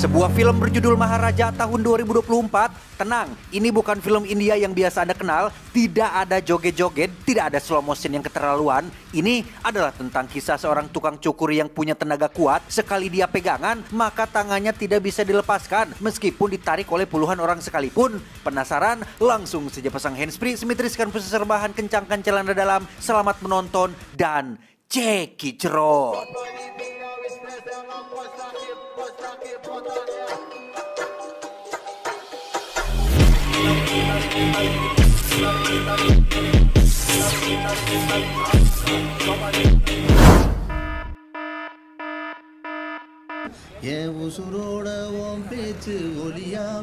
Sebuah film berjudul Maharaja tahun 2024. Tenang, ini bukan film India yang biasa Anda kenal. Tidak ada joget-joget, tidak ada slow motion yang keterlaluan. Ini adalah tentang kisah seorang tukang cukur yang punya tenaga kuat. Sekali dia pegangan, maka tangannya tidak bisa dilepaskan meskipun ditarik oleh puluhan orang sekalipun. Penasaran? Langsung saja pasang handsfree, simetriskan pusar bahan, kencangkan celana dalam. Selamat menonton dan cekicrot.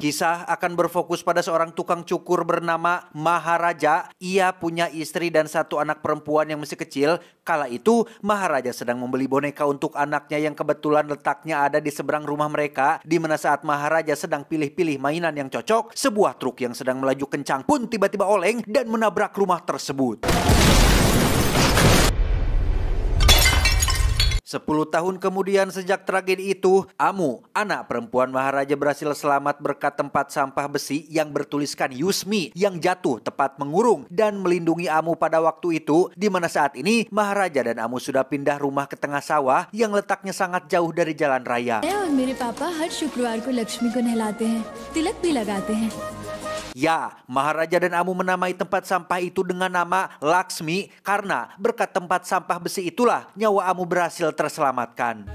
Kisah akan berfokus pada seorang tukang cukur bernama Maharaja. Ia punya istri dan satu anak perempuan yang masih kecil. Kala itu Maharaja sedang membeli boneka untuk anaknya yang kebetulan letaknya ada di seberang rumah mereka. Di mana saat Maharaja sedang pilih-pilih mainan yang cocok, sebuah truk yang sedang melaju kencang pun tiba-tiba oleng dan menabrak rumah tersebut. 10 tahun kemudian sejak tragedi itu, Amu, anak perempuan Maharaja, berhasil selamat berkat tempat sampah besi yang bertuliskan Use Me yang jatuh tepat mengurung dan melindungi Amu pada waktu itu, di mana saat ini Maharaja dan Amu sudah pindah rumah ke tengah sawah yang letaknya sangat jauh dari jalan raya. और मेरे पापा हर शुक्रवार को लक्ष्मी को नहलाते हैं, तिलक भी लगाते हैं. Ya, Maharaja dan Amu menamai tempat sampah itu dengan nama Laksmi karena berkat tempat sampah besi itulah nyawa Amu berhasil terselamatkan.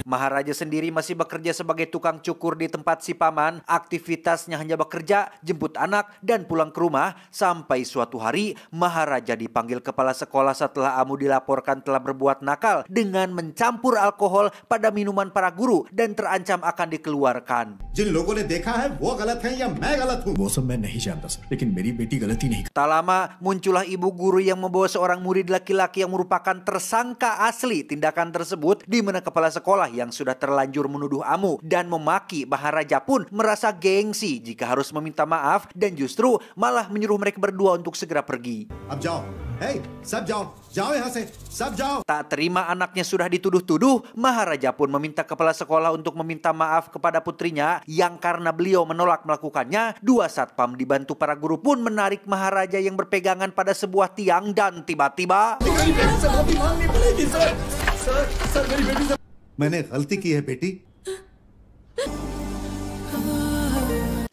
Maharaja sendiri masih bekerja sebagai tukang cukur di tempat si paman. Aktivitasnya hanya bekerja, jemput anak, dan pulang ke rumah. Sampai suatu hari, Maharaja dipanggil kepala sekolah setelah Amu dilaporkan telah berbuat nakal dengan mencampur alkohol pada minuman para guru dan terancam akan dikeluarkan. जिन लोगों ने देखा है वो गलत है या मैं गलत हूँ वो सब मैं नहीं जानता सर लेकिन मेरी बेटी गलती नहीं. Tak lama muncullah ibu guru yang membawa seorang murid laki-laki yang merupakan tersangka asli tindakan tersebut, di mana kepala sekolah yang sudah terlanjur menuduh Amu dan memaki Maharaja pun merasa gengsi jika harus meminta maaf dan justru malah menyuruh mereka berdua untuk segera pergi. अब जाओ, hey, सब जाओ, जाओ यहाँ से, सब जाओ. Tak terima anaknya sudah dituduh-tuduh, Maharaja pun meminta kepala sekolah untuk meminta maaf kepada putrinya yang karena beliau menolak melakukannya. Dua satpam dibantu para guru pun menarik Maharaja yang berpegangan pada sebuah tiang dan tiba-tiba मैंने गलती की है बेटी.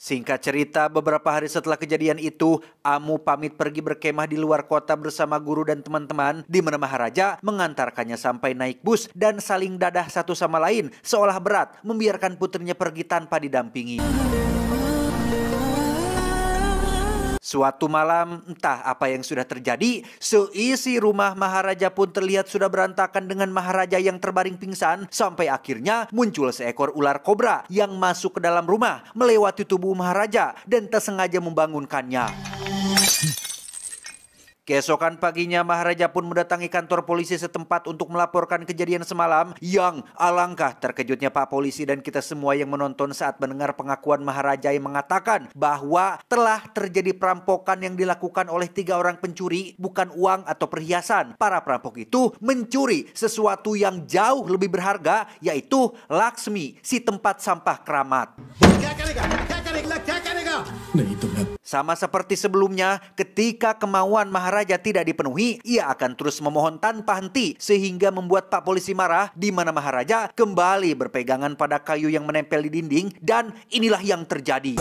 Singkat cerita, beberapa hari setelah kejadian itu, Amu pamit pergi berkemah di luar kota bersama guru dan teman-teman, di mana Maharaja mengantarkannya sampai naik bus dan saling dadah satu sama lain, seolah berat membiarkan putrinya pergi tanpa didampingi. Suatu malam, entah apa yang sudah terjadi, seisi rumah Maharaja pun terlihat sudah berantakan dengan Maharaja yang terbaring pingsan, sampai akhirnya muncul seekor ular kobra yang masuk ke dalam rumah, melewati tubuh Maharaja dan tak sengaja membangunkannya. Keesokan paginya Maharaja pun mendatangi kantor polisi setempat untuk melaporkan kejadian semalam, yang alangkah terkejutnya Pak Polisi dan kita semua yang menonton saat mendengar pengakuan Maharaja yang mengatakan bahwa telah terjadi perampokan yang dilakukan oleh 3 orang pencuri, bukan uang atau perhiasan. Para perampok itu mencuri sesuatu yang jauh lebih berharga, yaitu Laksmi, si tempat sampah keramat. क्या करेगा? क्या करेगा? क्या करेगा? नहीं तो मैं. Sama seperti sebelumnya, ketika kemauan Maharaja tidak dipenuhi, ia akan terus memohon tanpa henti sehingga membuat Pak Polisi marah, di mana Maharaja kembali berpegangan pada kayu yang menempel di dinding, dan inilah yang terjadi.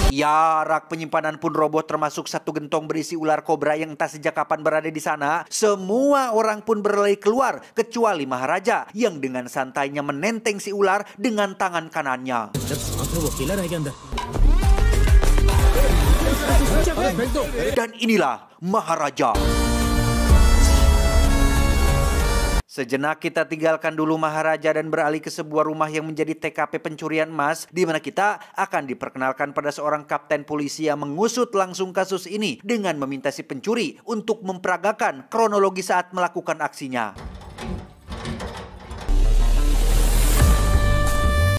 Ya, rak penyimpanan pun roboh termasuk satu gentong berisi ular kobra yang entah sejak kapan berada di sana. Semua orang pun berlari keluar kecuali Maharaja yang dengan santainya menenteng si ular dengan tangan kanannya. Dan inilah Maharaja. Sejenak kita tinggalkan dulu Maharaja dan beralih ke sebuah rumah yang menjadi TKP pencurian emas, di mana kita akan diperkenalkan pada seorang kapten polisi yang mengusut langsung kasus ini dengan meminta si pencuri untuk memperagakan kronologi saat melakukan aksinya.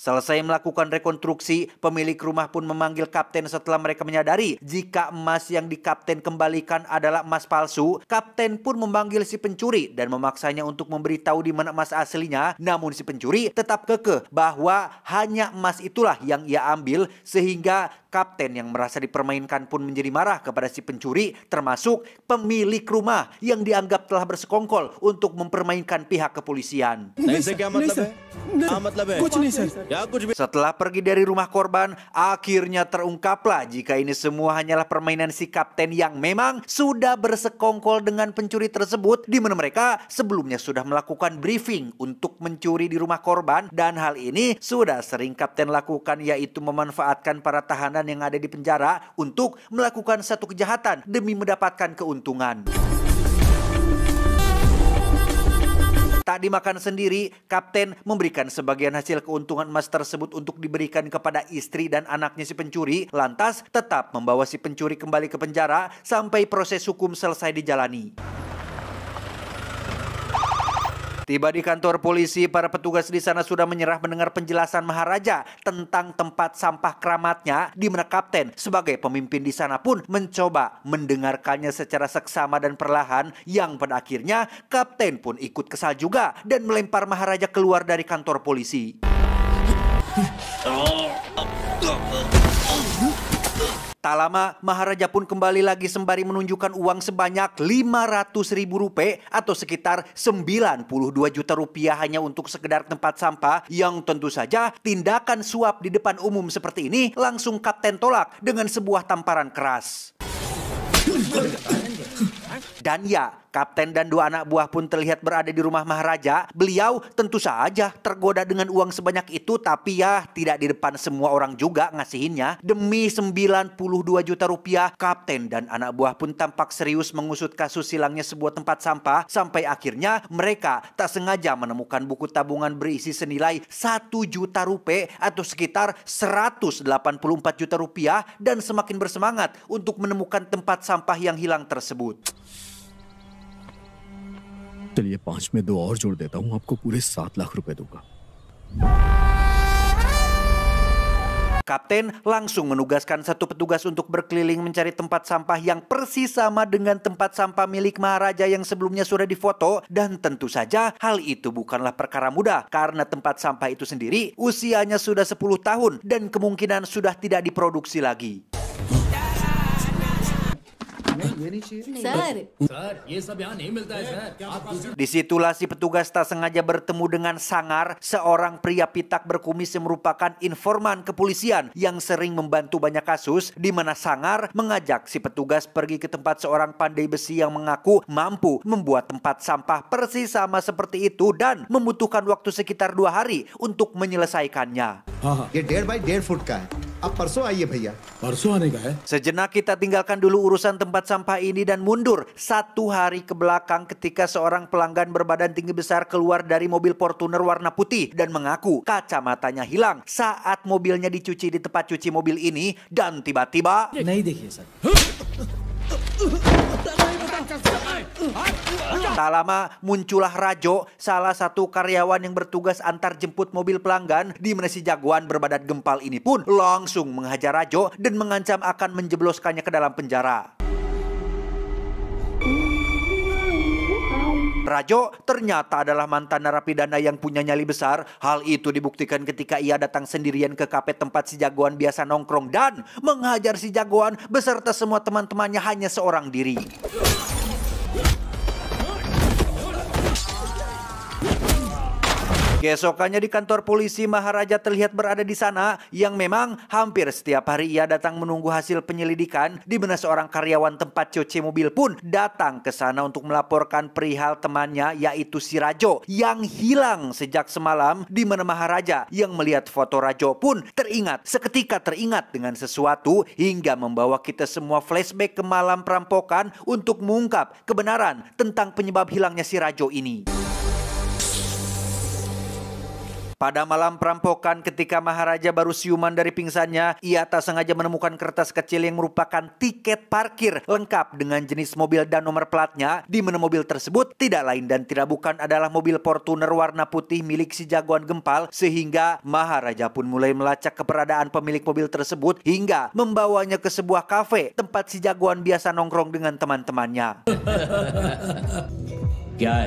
Selesai melakukan rekonstruksi, pemilik rumah pun memanggil kapten setelah mereka menyadari jika emas yang dikapten kembalikan adalah emas palsu. Kapten pun memanggil si pencuri dan memaksanya untuk memberitahu di mana emas aslinya. Namun si pencuri tetap kekeh bahwa hanya emas itulah yang ia ambil, sehingga kapten yang merasa dipermainkan pun menjadi marah kepada si pencuri, termasuk pemilik rumah yang dianggap telah bersekongkol untuk mempermainkan pihak kepolisian. Setelah pergi dari rumah korban, akhirnya terungkaplah jika ini semua hanyalah permainan si kapten yang memang sudah bersekongkol dengan pencuri tersebut, di mana mereka sebelumnya sudah melakukan briefing untuk mencuri di rumah korban, dan hal ini sudah sering kapten lakukan, yaitu memanfaatkan para tahanan yang ada di penjara untuk melakukan satu kejahatan demi mendapatkan keuntungan. Tak dimakan sendiri, kapten memberikan sebagian hasil keuntungan emas tersebut untuk diberikan kepada istri dan anaknya si pencuri, lantas tetap membawa si pencuri kembali ke penjara sampai proses hukum selesai dijalani. Tiba di kantor polisi, para petugas di sana sudah menyerah mendengar penjelasan Maharaja tentang tempat sampah keramatnya, di mana kapten sebagai pemimpin di sana pun mencoba mendengarkannya secara seksama dan perlahan, yang pada akhirnya kapten pun ikut kesal juga dan melempar Maharaja keluar dari kantor polisi. Tak lama, Maharaja pun kembali lagi sembari menunjukkan uang sebanyak 500.000 rupiah atau sekitar 92 juta rupiah hanya untuk sekedar tempat sampah, yang tentu saja tindakan suap di depan umum seperti ini langsung kapten tolak dengan sebuah tamparan keras. Dan ya, kapten dan dua anak buah pun terlihat berada di rumah Maharaja. Beliau tentu saja tergoda dengan uang sebanyak itu, tapi ya tidak di depan semua orang juga ngasihinnya. Demi 92 juta rupiah, kapten dan anak buah pun tampak serius mengusut kasus hilangnya sebuah tempat sampah, sampai akhirnya mereka tak sengaja menemukan buku tabungan berisi senilai 1 juta rupiah atau sekitar 184 juta rupiah, dan semakin bersemangat untuk menemukan tempat sampah yang hilang tersebut. चलिए 5 में 2 और जोड़ देता हूँ, आपको पूरे 7 लाख रुपए दूंगा. Kapten langsung menugaskan satu petugas untuk berkeliling mencari tempat sampah yang persis sama dengan tempat sampah milik Maharaja yang sebelumnya sudah difoto. Dan tentu saja hal itu bukanlah perkara mudah, karena tempat sampah itu sendiri usianya sudah 10 tahun dan kemungkinan sudah tidak diproduksi lagi. Disitulah si petugas tak sengaja bertemu dengan Sangar, seorang pria pitak berkumis yang merupakan informan kepolisian yang sering membantu banyak kasus, di mana Sangar mengajak si petugas pergi ke tempat seorang pandai besi yang mengaku mampu membuat tempat sampah persis sama seperti itu dan membutuhkan waktu sekitar 2 hari untuk menyelesaikannya. ये 1.5 बाई 1.5 फुट का है. अब परसों आइए भैया. परसों आने का है. Sejenak kita tinggalkan dulu urusan tempat sampah ini dan mundur 1 hari ke belakang ketika seorang pelanggan berbadan tinggi besar keluar dari mobil Fortuner warna putih dan mengaku kacamatanya hilang saat mobilnya dicuci di tempat cuci mobil ini, dan tiba-tiba tak lama muncullah Rajo, salah satu karyawan yang bertugas antar jemput mobil pelanggan, di mana si jagoan berbadan gempal ini pun langsung menghajar Rajo dan mengancam akan menjebloskannya ke dalam penjara. Rajo ternyata adalah mantan narapidana yang punya nyali besar. Hal itu dibuktikan ketika ia datang sendirian ke kafe tempat si jagoan biasa nongkrong dan menghajar si jagoan beserta semua teman-temannya hanya seorang diri. Keesokannya di kantor polisi, Maharaja terlihat berada di sana, yang memang hampir setiap hari ia datang menunggu hasil penyelidikan, di mana seorang karyawan tempat cuci mobil pun datang ke sana untuk melaporkan perihal temannya, yaitu si Rajo yang hilang sejak semalam, di mana Maharaja yang melihat foto Rajo pun seketika teringat dengan sesuatu hingga membawa kita semua flashback ke malam perampokan untuk mengungkap kebenaran tentang penyebab hilangnya si Rajo ini. Pada malam perampokan ketika Maharaja baru siuman dari pingsannya, ia tak sengaja menemukan kertas kecil yang merupakan tiket parkir lengkap dengan jenis mobil dan nomor platnya, di mana mobil tersebut tidak lain dan tidak bukan adalah mobil Fortuner warna putih milik si jagoan gempal, sehingga Maharaja pun mulai melacak keberadaan pemilik mobil tersebut hingga membawanya ke sebuah kafe tempat si jagoan biasa nongkrong dengan teman-temannya.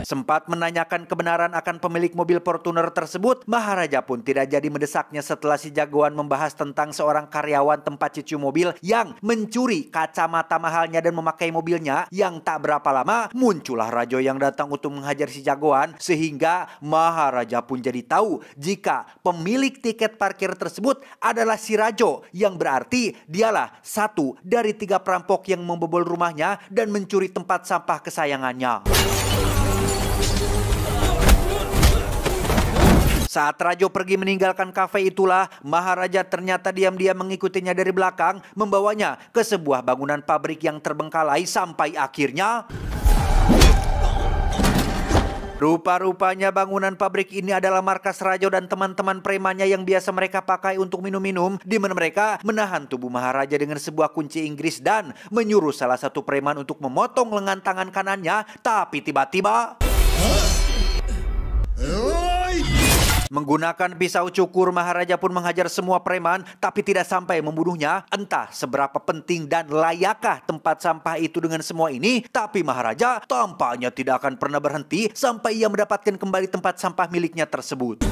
Sempat menanyakan kebenaran akan pemilik mobil Fortuner tersebut, Maharaja pun tidak jadi mendesaknya setelah si jagoan membahas tentang seorang karyawan tempat cuci mobil yang mencuri kacamata mahalnya dan memakai mobilnya. Yang tak berapa lama muncullah Rajo yang datang untuk menghajar si jagoan, sehingga Maharaja pun jadi tahu jika pemilik tiket parkir tersebut adalah si Rajo, yang berarti dialah satu dari 3 perampok yang membobol rumahnya dan mencuri tempat sampah kesayangannya. Saat Rajo pergi meninggalkan kafe itulah, Maharaja ternyata diam-diam mengikutinya dari belakang, membawanya ke sebuah bangunan pabrik yang terbengkalai sampai akhirnya... Rupa-rupanya bangunan pabrik ini adalah markas Rajo dan teman-teman premannya yang biasa mereka pakai untuk minum-minum, di mana mereka menahan tubuh Maharaja dengan sebuah kunci Inggris dan menyuruh salah satu preman untuk memotong lengan tangan kanannya, tapi tiba-tiba... Menggunakan pisau cukur, Maharaja pun menghajar semua preman, tapi tidak sampai membunuhnya. Entah seberapa penting dan layakkah tempat sampah itu dengan semua ini, tapi Maharaja tampaknya tidak akan pernah berhenti sampai ia mendapatkan kembali tempat sampah miliknya tersebut.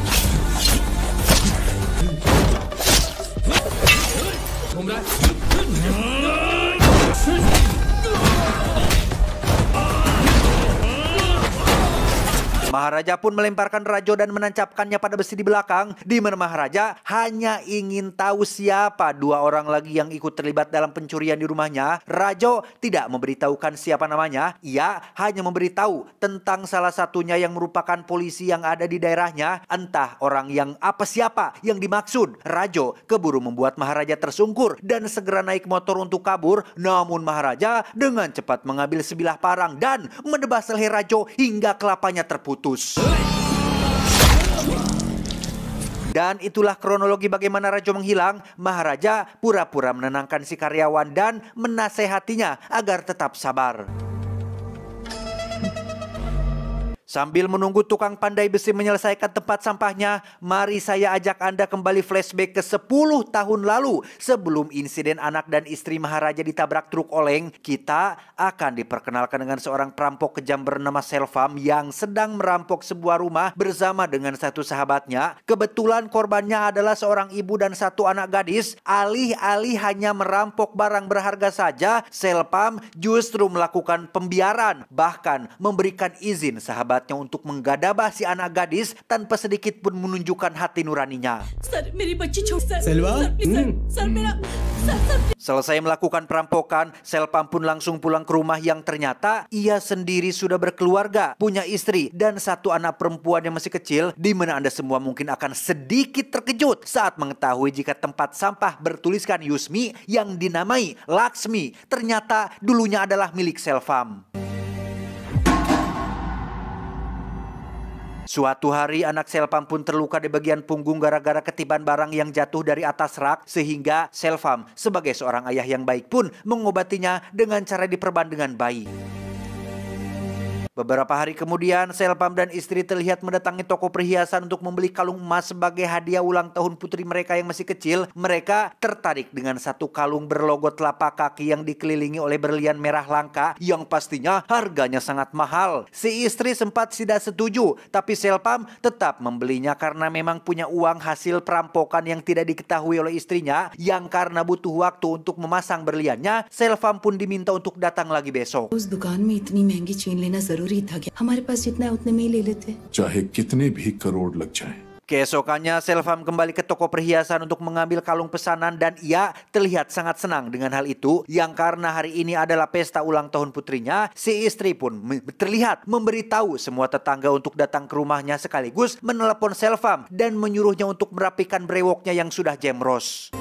Maharaja pun melemparkan Rajo dan menancapkannya pada besi di belakang, di mana Maharaja hanya ingin tahu siapa 2 orang lagi yang ikut terlibat dalam pencurian di rumahnya. Rajo tidak memberitahukan siapa namanya, ia hanya memberitahu tentang salah satunya yang merupakan polisi yang ada di daerahnya. Entah orang yang siapa yang dimaksud. Rajo keburu membuat Maharaja tersungkur dan segera naik motor untuk kabur. Namun Maharaja dengan cepat mengambil sebilah parang dan menebas leher Rajo hingga kelapanya terputus. Dan itulah kronologi bagaimana Rajo menghilang. Maharaja pura-pura menenangkan si karyawan dan menasehatinya agar tetap sabar. Sambil menunggu tukang pandai besi menyelesaikan tempat sampahnya, mari saya ajak Anda kembali flashback ke 10 tahun lalu. Sebelum insiden anak dan istri Maharaja ditabrak truk oleng, kita akan diperkenalkan dengan seorang perampok kejam bernama Selvam yang sedang merampok sebuah rumah bersama dengan satu sahabatnya. Kebetulan korbannya adalah seorang ibu dan 1 anak gadis. Alih-alih hanya merampok barang berharga saja, Selvam justru melakukan pembiaran, bahkan memberikan izin sahabat untuk menggadabah si anak gadis tanpa sedikit pun menunjukkan hati nuraninya. Selesai melakukan perampokan, Selvam pun langsung pulang ke rumah yang ternyata ia sendiri sudah berkeluarga, punya istri dan 1 anak perempuan yang masih kecil, di mana Anda semua mungkin akan sedikit terkejut saat mengetahui jika tempat sampah bertuliskan Yusmi yang dinamai Laksmi ternyata dulunya adalah milik Selvam. Suatu hari anak Selvam pun terluka di bagian punggung gara-gara ketiban barang yang jatuh dari atas rak, sehingga Selvam sebagai seorang ayah yang baik pun mengobatinya dengan cara diperban dengan bayi. Beberapa hari kemudian, Selvam dan istri terlihat mendatangi toko perhiasan untuk membeli kalung emas sebagai hadiah ulang tahun putri mereka yang masih kecil. Mereka tertarik dengan 1 kalung berlogo telapak kaki yang dikelilingi oleh berlian merah langka yang pastinya harganya sangat mahal. Si istri sempat tidak setuju, tapi Selvam tetap membelinya karena memang punya uang hasil perampokan yang tidak diketahui oleh istrinya, yang karena butuh waktu untuk memasang berliannya, Selvam pun diminta untuk datang lagi besok. उस दुकान में इतनी महंगी चेन लेना जरूरी था क्या? हमारे पास जितना है उतने में ही ले लेते। चाहे कितने भी करोड़ लग जाएं। Keesokannya Selvam kembali ke toko perhiasan untuk mengambil kalung pesanan dan ia terlihat sangat senang dengan hal itu, yang karena hari ini adalah pesta ulang tahun putrinya. Si istri pun terlihat memberitahu semua tetangga untuk datang ke rumahnya sekaligus menelepon Selvam dan menyuruhnya untuk merapikan brewoknya yang sudah jemros.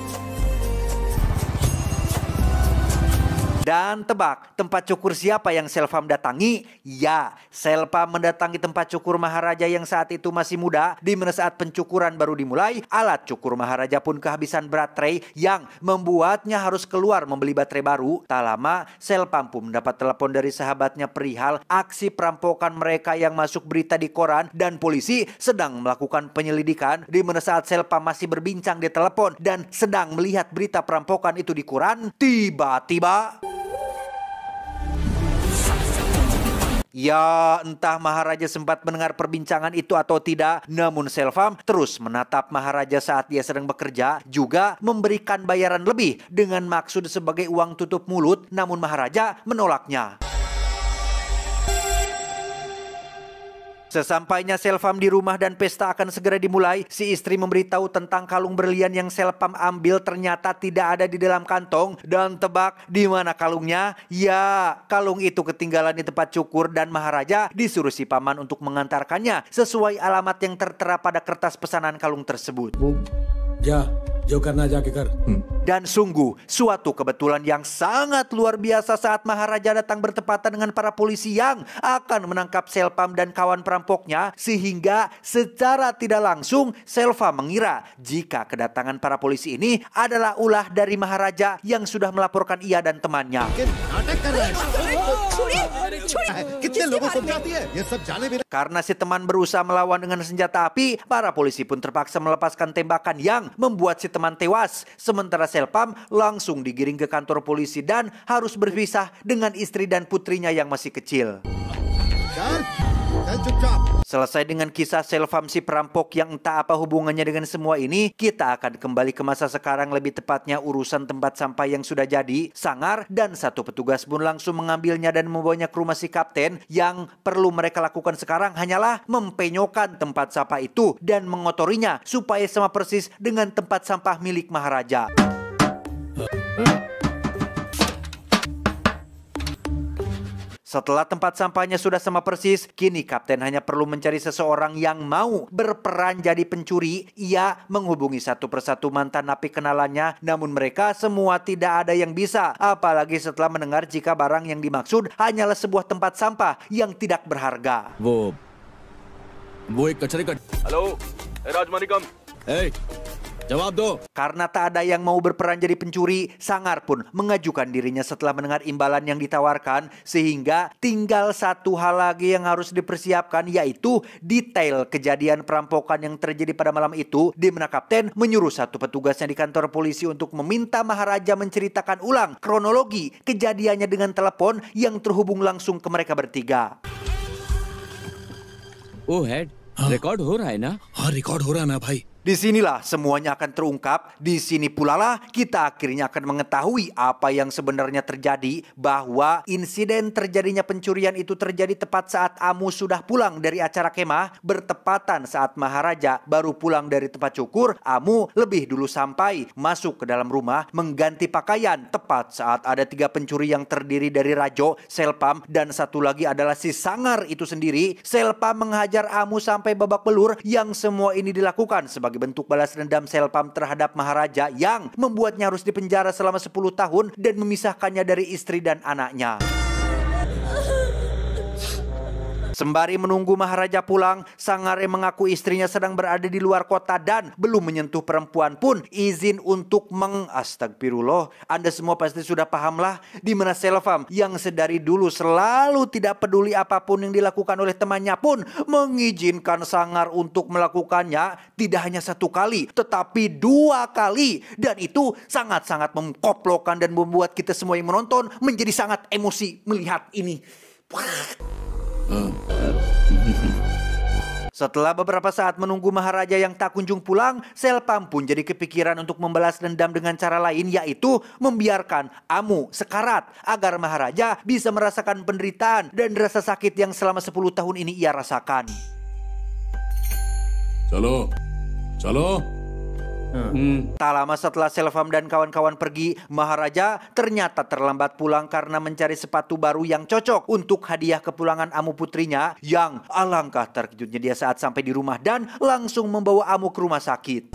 Dan tebak, tempat cukur siapa yang Selvam datangi? Ya, Selvam mendatangi tempat cukur Maharaja yang saat itu masih muda. Di mana saat pencukuran baru dimulai, alat cukur Maharaja pun kehabisan baterai yang membuatnya harus keluar membeli baterai baru. Tak lama, Selvam pun mendapat telepon dari sahabatnya perihal aksi perampokan mereka yang masuk berita di koran, dan polisi sedang melakukan penyelidikan. Di mana saat Selvam masih berbincang di telepon dan sedang melihat berita perampokan itu di koran, tiba-tiba ya, entah Maharaja sempat mendengar perbincangan itu atau tidak, namun Selvam terus menatap Maharaja saat dia sedang bekerja, juga memberikan bayaran lebih dengan maksud sebagai uang tutup mulut, namun Maharaja menolaknya. Sesampainya Selvam di rumah dan pesta akan segera dimulai, si istri memberitahu tentang kalung berlian yang Selvam ambil ternyata tidak ada di dalam kantong. Dan tebak di mana kalungnya? Ya, kalung itu ketinggalan di tempat cukur dan Maharaja disuruh si paman untuk mengantarkannya sesuai alamat yang tertera pada kertas pesanan kalung tersebut. Ya, जो करना जाके कर. Dan sungguh suatu kebetulan yang sangat luar biasa saat Maharaja datang bertepatan dengan para polisi yang akan menangkap Selvam dan kawan perampoknya, sehingga secara tidak langsung Selvam mengira jika kedatangan para polisi ini adalah ulah dari Maharaja yang sudah melaporkan ia dan temannya. Karena si teman berusaha melawan dengan senjata api, para polisi pun terpaksa melepaskan tembakan yang membuat si teman tewas. Sementara Selvam langsung digiring ke kantor polisi dan harus berpisah dengan istri dan putrinya yang masih kecil. Selesai dengan kisah Selvam si perampok yang entah apa hubungannya dengan semua ini, kita akan kembali ke masa sekarang, lebih tepatnya urusan tempat sampah yang sudah jadi. Sangar dan satu petugas pun langsung mengambilnya dan membawanya ke rumah si kapten. Yang perlu mereka lakukan sekarang hanyalah mempenyokkan tempat sampah itu dan mengotorinya supaya sama persis dengan tempat sampah milik Maharaja. Setelah tempat sampahnya sudah sama persis, kini kapten hanya perlu mencari seseorang yang mau berperan jadi pencuri. Ia menghubungi satu persatu mantan napi kenalannya, namun mereka semua tidak ada yang bisa. Apalagi setelah mendengar jika barang yang dimaksud hanyalah sebuah tempat sampah yang tidak berharga. वो एक कचरे का. हेलो राजमानिकम. Hey, jawab do. Karena tak ada yang mau berperan jadi pencuri, Sangar pun mengajukan dirinya setelah mendengar imbalan yang ditawarkan, sehingga tinggal satu hal lagi yang harus dipersiapkan, yaitu detail kejadian perampokan yang terjadi pada malam itu, di mana kapten menyuruh satu petugasnya di kantor polisi untuk meminta Maharaja menceritakan ulang kronologi kejadiannya dengan telepon yang terhubung langsung ke mereka bertiga. O head, record हो रहा है ना? हाँ रिकॉर्ड हो रहा है ना भाई. Disinilah semuanya akan terungkap. Di sini pula lah kita akhirnya akan mengetahui apa yang sebenarnya terjadi, bahwa insiden terjadinya pencurian itu terjadi tepat saat Amu sudah pulang dari acara kemah, bertepatan saat Maharaja baru pulang dari tempat cukur. Amu lebih dulu sampai, masuk ke dalam rumah, mengganti pakaian tepat saat ada 3 pencuri yang terdiri dari Rajo, Selvam, dan satu lagi adalah si Sangar itu sendiri. Selvam menghajar Amu sampai babak belur, yang semua ini dilakukan sebagai bentuk balas dendam Selvam terhadap Maharaja yang membuatnya harus dipenjara selama 10 tahun dan memisahkannya dari istri dan anaknya. Sembari menunggu Maharaja pulang, Sangare mengaku istrinya sedang berada di luar kota dan belum menyentuh perempuan pun izin untuk astagfirullah. Anda semua pasti sudah pahamlah di mana Selvam yang sedari dulu selalu tidak peduli apapun yang dilakukan oleh temannya pun mengizinkan Sangar untuk melakukannya, tidak hanya 1 kali tetapi 2 kali, dan itu sangat-sangat mengkoplokkan dan membuat kita semua yang menonton menjadi sangat emosi melihat ini. Setelah beberapa saat menunggu Maharaja yang tak kunjung pulang, Selvam pun jadi kepikiran untuk membalas dendam dengan cara lain, yaitu membiarkan Amu sekarat agar Maharaja bisa merasakan penderitaan dan rasa sakit yang selama 10 tahun ini ia rasakan. चलो चलो. Tak lama setelah Selvam dan kawan-kawan pergi, Maharaja ternyata terlambat pulang karena mencari sepatu baru yang cocok untuk hadiah kepulangan Amu putrinya, yang alangkah terkejutnya dia saat sampai di rumah dan langsung membawa Amu ke rumah sakit.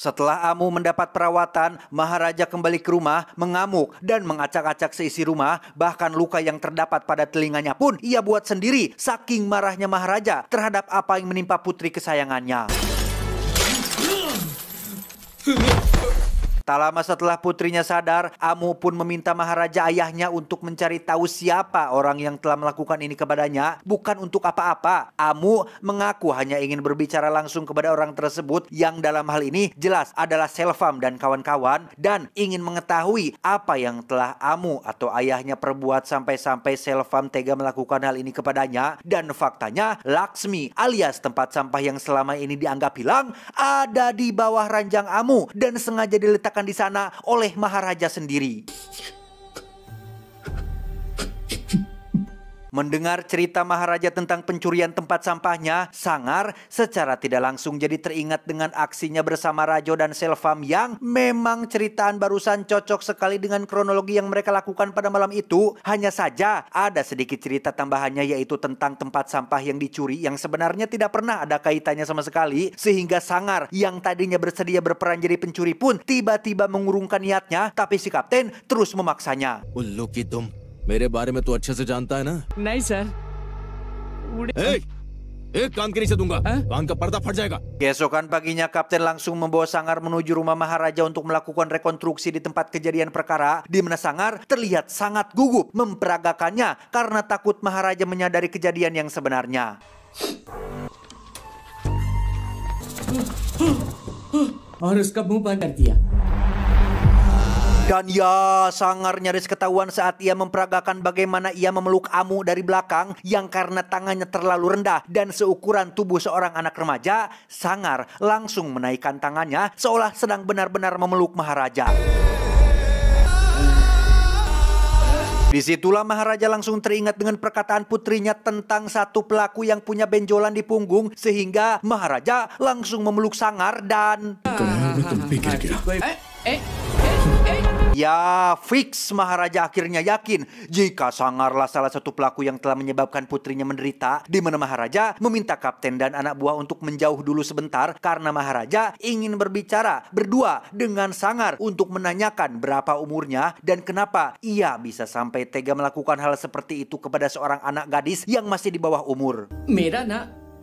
Setelah Amu mendapat perawatan, Maharaja kembali ke rumah, mengamuk dan mengacak-acak seisi rumah. Bahkan luka yang terdapat pada telinganya pun ia buat sendiri, saking marahnya Maharaja terhadap apa yang menimpa putri kesayangannya. Tak lama setelah putrinya sadar, Amu pun meminta Maharaja ayahnya untuk mencari tahu siapa orang yang telah melakukan ini kepadanya, bukan untuk apa-apa. Amu mengaku hanya ingin berbicara langsung kepada orang tersebut yang dalam hal ini jelas adalah Selvam dan kawan-kawan, dan ingin mengetahui apa yang telah Amu atau ayahnya perbuat sampai-sampai Selvam tega melakukan hal ini kepadanya. Dan faktanya, Laksmi alias tempat sampah yang selama ini dianggap hilang ada di bawah ranjang Amu dan sengaja diletakkan di sana oleh Maharaja sendiri. Mendengar cerita Maharaja tentang pencurian tempat sampahnya, Sangar secara tidak langsung jadi teringat dengan aksinya bersama Rajo dan Selvam yang memang ceritaan barusan cocok sekali dengan kronologi yang mereka lakukan pada malam itu. Hanya saja ada sedikit cerita tambahannya, yaitu tentang tempat sampah yang dicuri yang sebenarnya tidak pernah ada kaitannya sama sekali. Sehingga Sangar yang tadinya bersedia berperan jadi pencuri pun tiba-tiba mengurungkan niatnya, tapi si kapten terus memaksanya. उल्लू की तुम मेरे बारे में तो अच्छे से जानता है ना? नहीं सर। एक कान के नीचे दूंगा, कान का पर्दा फट जाएगा। Keesokan paginya, kapten langsung membawa Sangar menuju rumah Maharaja untuk melakukan rekonstruksi di tempat kejadian perkara, di mana Sangar terlihat sangat gugup memperagakannya karena takut Maharaja menyadari kejadian yang sebenarnya. और उसका मुंह बंद कर दिया। Dan ya, Sangar nyaris ketahuan saat ia memperagakan bagaimana ia memeluk Amu dari belakang yang karena tangannya terlalu rendah dan seukuran tubuh seorang anak remaja. Sangar langsung menaikkan tangannya seolah sedang benar-benar memeluk Maharaja. Disitulah Maharaja langsung teringat dengan perkataan putrinya tentang satu pelaku yang punya benjolan di punggung, sehingga Maharaja langsung memeluk Sangar dan ya, fix Maharaja akhirnya yakin jika Sangarlah salah satu pelaku yang telah menyebabkan putrinya menderita, di mana Maharaja meminta kapten dan anak buah untuk menjauh dulu sebentar karena Maharaja ingin berbicara berdua dengan Sangar untuk menanyakan berapa umurnya dan kenapa ia bisa sampai tega melakukan hal seperti itu kepada seorang anak gadis yang masih di bawah umur. मेरा ना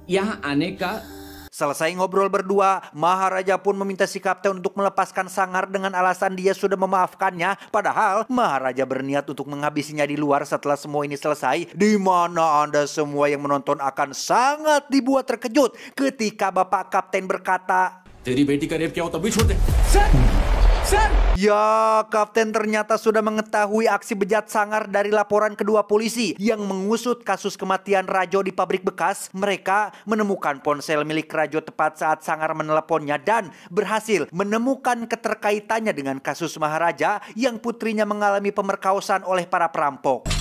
यहाँ आने का Selesai ngobrol berdua, Maharaja pun meminta si kapten untuk melepaskan Sangar dengan alasan dia sudah memaafkannya. Padahal Maharaja berniat untuk menghabisinya di luar setelah semua ini selesai. Di mana Anda semua yang menonton akan sangat dibuat terkejut ketika Bapak Kapten berkata, तेरी बेटी का रेप किया हो तभी छोड़ दे। ya, kapten ternyata sudah mengetahui aksi bejat Sangar dari laporan kedua polisi yang mengusut kasus kematian Rajo di pabrik bekas. Mereka menemukan ponsel milik Rajo tepat saat Sangar meneleponnya dan berhasil menemukan keterkaitannya dengan kasus Maharaja yang putrinya mengalami pemerkosaan oleh para perampok.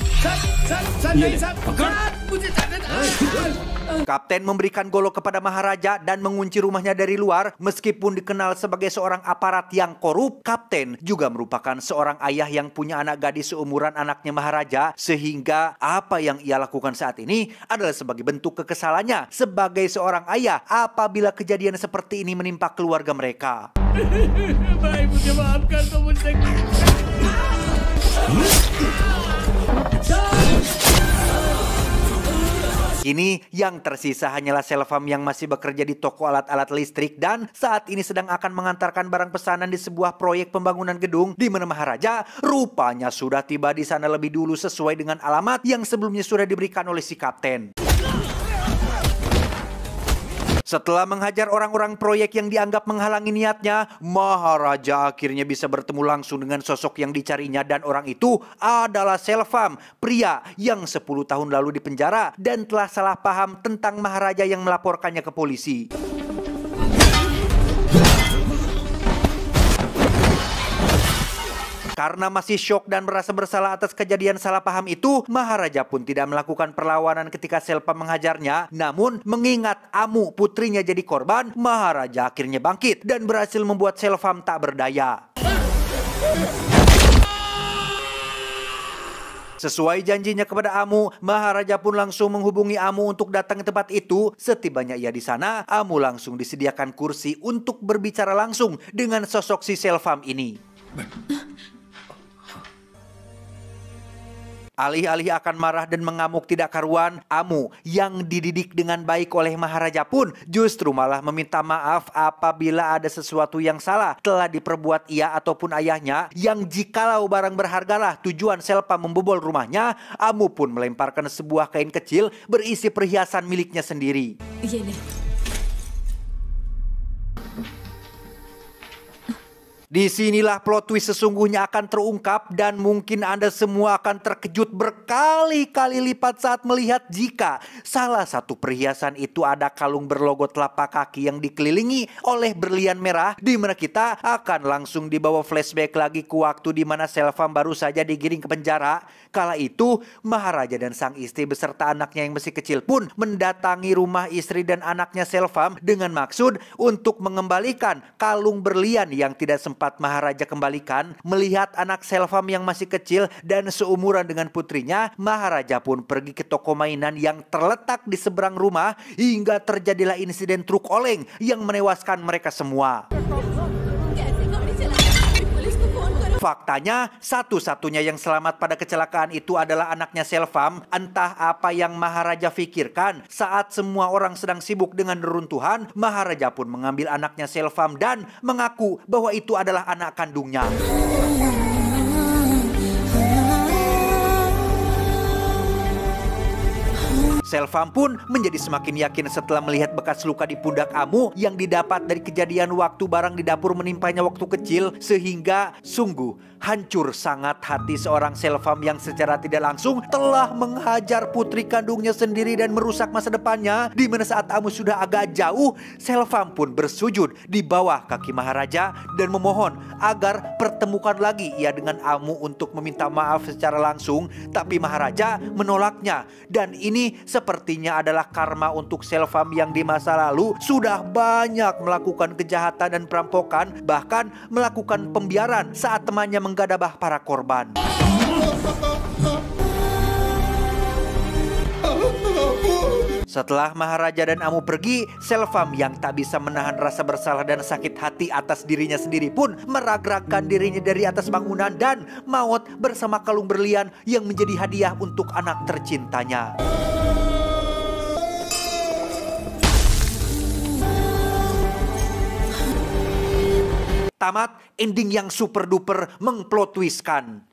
Kapten memberikan golok kepada Maharaja dan mengunci rumahnya dari luar. Meskipun dikenal sebagai seorang aparat yang korup, kapten juga merupakan seorang ayah yang punya anak gadis seumuran anaknya Maharaja, sehingga apa yang ia lakukan saat ini adalah sebagai bentuk kekesalannya sebagai seorang ayah apabila kejadian seperti ini menimpa keluarga mereka. भाई मुझे माफ कर दो, मुझसे Kini yang tersisa hanyalah Selvam yang masih bekerja di toko alat-alat listrik dan saat ini sedang akan mengantarkan barang pesanan di sebuah proyek pembangunan gedung, di mana Maharaja rupanya sudah tiba di sana lebih dulu sesuai dengan alamat yang sebelumnya sudah diberikan oleh si kapten. Setelah menghajar orang-orang proyek yang dianggap menghalangi niatnya, Maharaja akhirnya bisa bertemu langsung dengan sosok yang dicarinya, dan orang itu adalah Selvam, pria yang 10 tahun lalu dipenjara dan telah salah paham tentang Maharaja yang melaporkannya ke polisi. Karena masih syok dan merasa bersalah atas kejadian salah paham itu, Maharaja pun tidak melakukan perlawanan ketika Selvam menghajarnya. Namun mengingat Amu putrinya jadi korban, Maharaja akhirnya bangkit dan berhasil membuat Selvam tak berdaya. Sesuai janjinya kepada Amu, Maharaja pun langsung menghubungi Amu untuk datang ke tempat itu. Setibanya ia di sana, Amu langsung disediakan kursi untuk berbicara langsung dengan sosok si Selvam ini. Alih-alih akan marah dan mengamuk tidak karuan, Amu yang dididik dengan baik oleh Maharaja pun justru malah meminta maaf apabila ada sesuatu yang salah telah diperbuat ia ataupun ayahnya, yang jikalau barang berhargalah tujuan Selvam membobol rumahnya, Amu pun melemparkan sebuah kain kecil berisi perhiasan miliknya sendiri. ये ले। Disinilah plot twist sesungguhnya akan terungkap dan mungkin Anda semua akan terkejut berkali-kali lipat saat melihat jika salah satu perhiasan itu ada kalung berlogo telapak kaki yang dikelilingi oleh berlian merah, di mana kita akan langsung dibawa flashback lagi ke waktu di mana Selvam baru saja digiring ke penjara. Kala itu Maharaja dan sang istri beserta anaknya yang masih kecil pun mendatangi rumah istri dan anaknya Selvam dengan maksud untuk mengembalikan kalung berlian yang tidak sempat Maharaja kembalikan. Melihat anak Selvam yang masih kecil dan seumuran dengan putrinya, Maharaja pun pergi ke toko mainan yang terletak di seberang rumah hingga terjadilah insiden truk oleng yang menewaskan mereka semua. Faktanya, satu-satunya yang selamat pada kecelakaan itu adalah anaknya Selvam. Entah apa yang Maharaja pikirkan, saat semua orang sedang sibuk dengan reruntuhan, Maharaja pun mengambil anaknya Selvam dan mengaku bahwa itu adalah anak kandungnya. Selvam pun menjadi semakin yakin setelah melihat bekas luka di pundak Amu yang didapat dari kejadian waktu barang di dapur menimpanya waktu kecil, sehingga sungguh hancur sangat hati seorang Selvam yang secara tidak langsung telah menghajar putri kandungnya sendiri dan merusak masa depannya. Di mana saat Amu sudah agak jauh, Selvam pun bersujud di bawah kaki Maharaja dan memohon agar pertemukan lagi ia dengan Amu untuk meminta maaf secara langsung. Tapi Maharaja menolaknya, dan ini sepertinya adalah karma untuk Selvam yang di masa lalu sudah banyak melakukan kejahatan dan perampokan, bahkan melakukan pembiaran saat temannya menggadabah para korban. Setelah Maharaja dan Amu pergi, Selvam yang tak bisa menahan rasa bersalah dan sakit hati atas dirinya sendiri pun meragragkan dirinya dari atas bangunan dan maut bersama kalung berlian yang menjadi hadiah untuk anak tercintanya. Tamat ending yang super duper mengplot twistkan.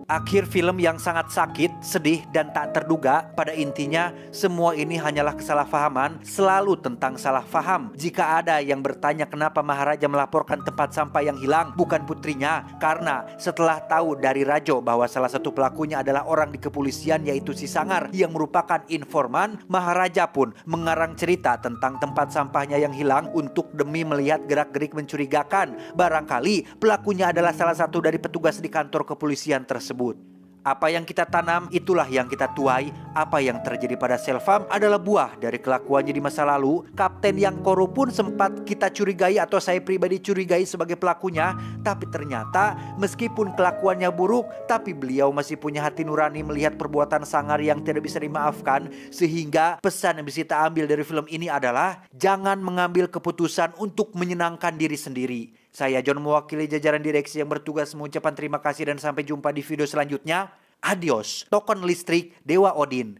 Akhir film yang sangat sakit, sedih, dan tak terduga. Pada intinya, semua ini hanyalah kesalahpahaman, selalu tentang salah paham. Jika ada yang bertanya kenapa Maharaja melaporkan tempat sampah yang hilang bukan putrinya, karena setelah tahu dari Rajo bahwa salah satu pelakunya adalah orang di kepolisian yaitu si Sangar yang merupakan informan, Maharaja pun mengarang cerita tentang tempat sampahnya yang hilang untuk demi melihat gerak-gerik mencurigakan. Barangkali pelakunya adalah salah satu dari petugas di kantor kepolisian tersebut. Apa yang kita tanam, itulah yang kita tuai. Apa yang terjadi pada Selvam adalah buah dari kelakuannya di masa lalu. Kapten yang korup pun sempat kita curigai, atau saya pribadi curigai sebagai pelakunya. Tapi ternyata meskipun kelakuannya buruk, tapi beliau masih punya hati nurani melihat perbuatan Sangar yang tidak bisa dimaafkan. Sehingga pesan yang bisa kita ambil dari film ini adalah jangan mengambil keputusan untuk menyenangkan diri sendiri. Saya John mewakili jajaran direksi yang bertugas mengucapkan terima kasih dan sampai jumpa di video selanjutnya. Adios. Token listrik Dewa Odin.